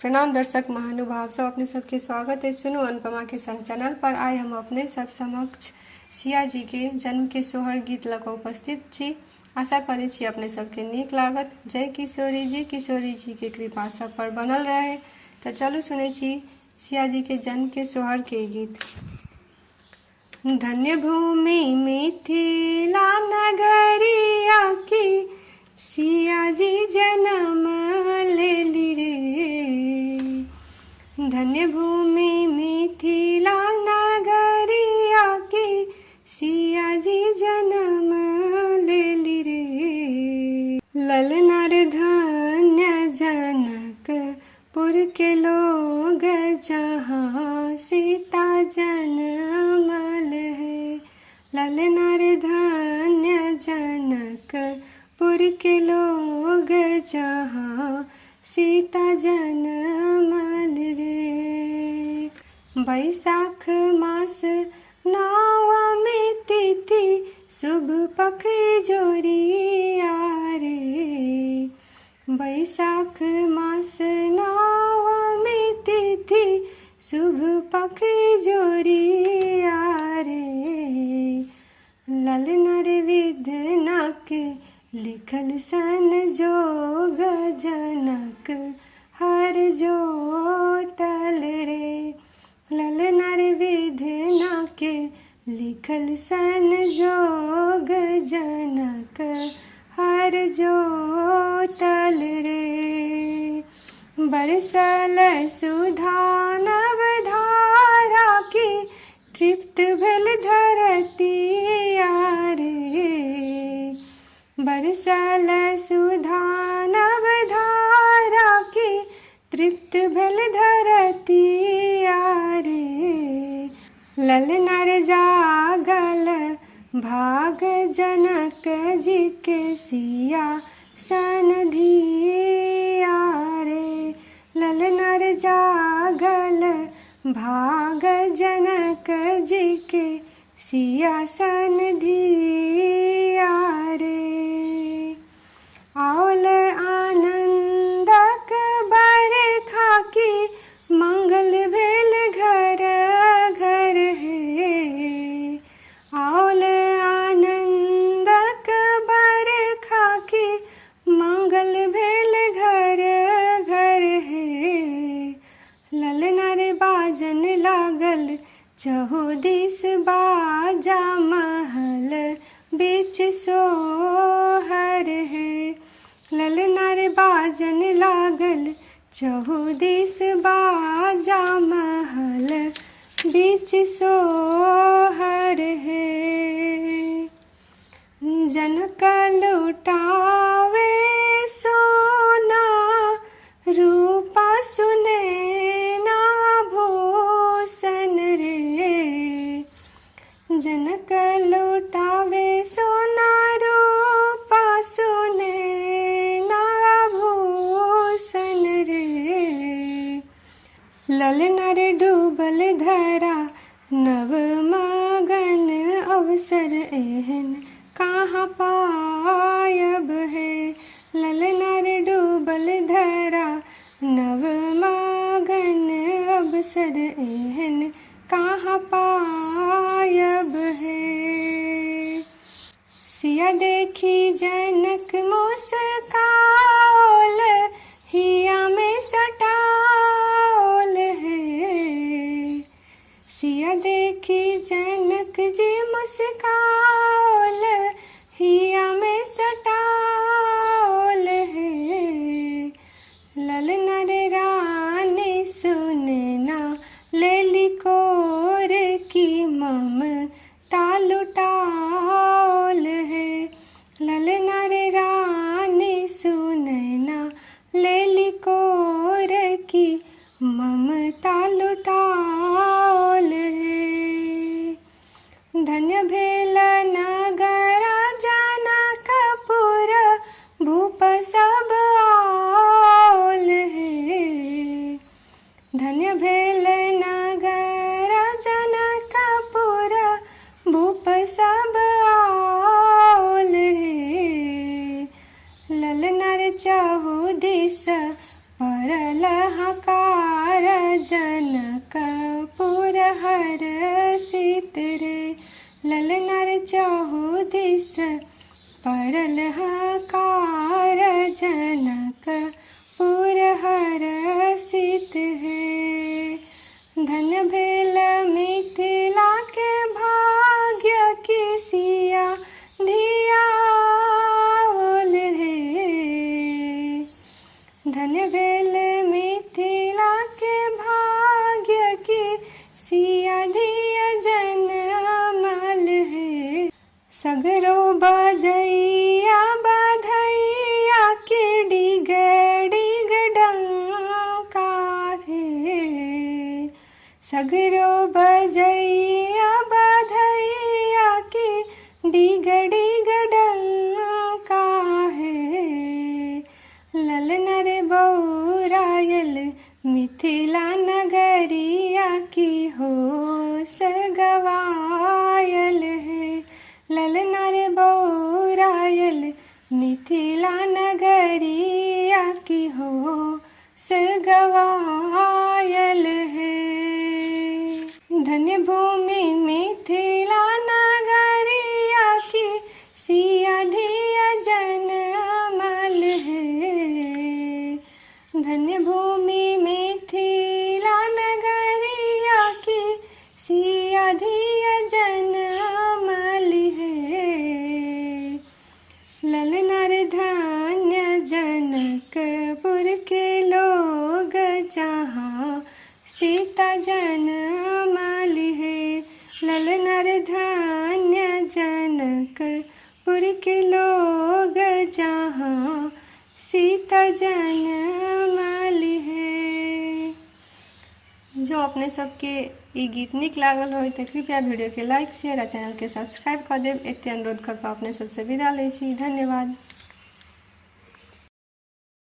प्रणाम दर्शक महानुभाव सब अपने सबके स्वागत है। सुनो अनुपमा के संग चैनल पर आए हम अपने सब समक्ष सिया जी के जन्म के सोहर गीत लऽ कऽ उपस्थित छी। आशा करै छी अपने सबके नीक लागत। जय किशोरी जी के कृपा सब पर बनल रहे। तो चलू सुनै छी सिया जी के जन्म के सोहर के गीत। धन्य भूमि मिथिला नगरिया की सिया जी जन्म लेली रे। धन्य भूमि मिथिला नगरिया की सिया जी जन्म लेली रे। ललनर धन्य जनकपुर के लोग जहाँ सीता जनमल है। ललनर धन्य जनकपुर के लोग जहाँ सीता जनमल रे। बैसाख मास नवमी तिथि शुभ पख जोरिया रे। बैसाख मास नवमी तिथि शुभ पख जोरिया रे। ललनर विधना के लिखल सन जोग जनक हर जोतल रे। ललनर विधना के लिखल सन जोग जनक हर जोतल रे। बरसल सुधा नव धारा की तृप्त भेल धरतिया रे। बरसल सुधा नव धारा की तृप्त भेल धरतिया रे। ललनर जागल भाग जनक जी के सिया सन धिया रे। ललनर जागल भाग जनक जी के सिया सन धिया रे। आउल आनंदक बरखा की मंगल भेल घर घर है। आउल आनंदक बरखा की मंगल भेल घर घर है। ललनर बाजन लागल चहुदिस बाजा महल बीच सोहर है। ललनर बाजन लागल चहुदिस बाजा महल बीच सोहर है। जनक लुटावे सोना रूपा सुनैना भूषण रे। जनक लुटावे सोना रूपा सुनैना भूषण रे। ललनर डूबल धरा नव मगन अवसर एहन कहाँ पायब है। ललनर डूबल धरा नव मगन अवसर एहन कहाँ पायब है। सिया देखी जनक मुस्काओल हिया में सटाओल है। सिया देखी जनक जी मुस्काओल हिया में सटाओल है। ललनर रानी सुनना लेली कोर की ममता लुटाओल है। ललनर रानी सुनना लेली कोर की ममता लुटाओल रे। धन्य भेल नगरा जनकपुर भूप सब आओल है। धन्य भेल नगरा जनकपुर भूप सब आओल रे। ललनर चहुदिस परल हाकार जनकपुर हरषित रे। ललना रे चहु दिस परल हाकार जनकपुर हरषित है। धन भेल मिथिला के भाग्य की सिया धिया होल रे। धन भेल मिथिला के भाग्य की सिया धिया जनमल है। सगरो बजैया बधैया के डिग डिग डंका रे। सगरो बजैया बधैया के डिग डिग डंका है। ललना रे बौरायल मिथिला नगरिया की होश गवायल है। ललना रे बौरायल मिथिला नगरिया की होश गवायल है। धन्य भूमि मिथिला नगरिया की सिया धिया जनमल है। धन्य भूमि मिथिला नगरिया की सिया धिया जनमल है। ललना रे धन्य जनकपुर के लोग जहाँ सीता जनमल है। ललना रे धन्य जनकपुर के लोग जहाँ सीता जनमल है। जो अपने सबके ई गीत निक लागल हो तो कृपया वीडियो के लाइक शेयर आ चैनल के सब्सक्राइब कर देव। एते अनुरोध करके अपने सबसे विदा ले छी। धन्यवाद।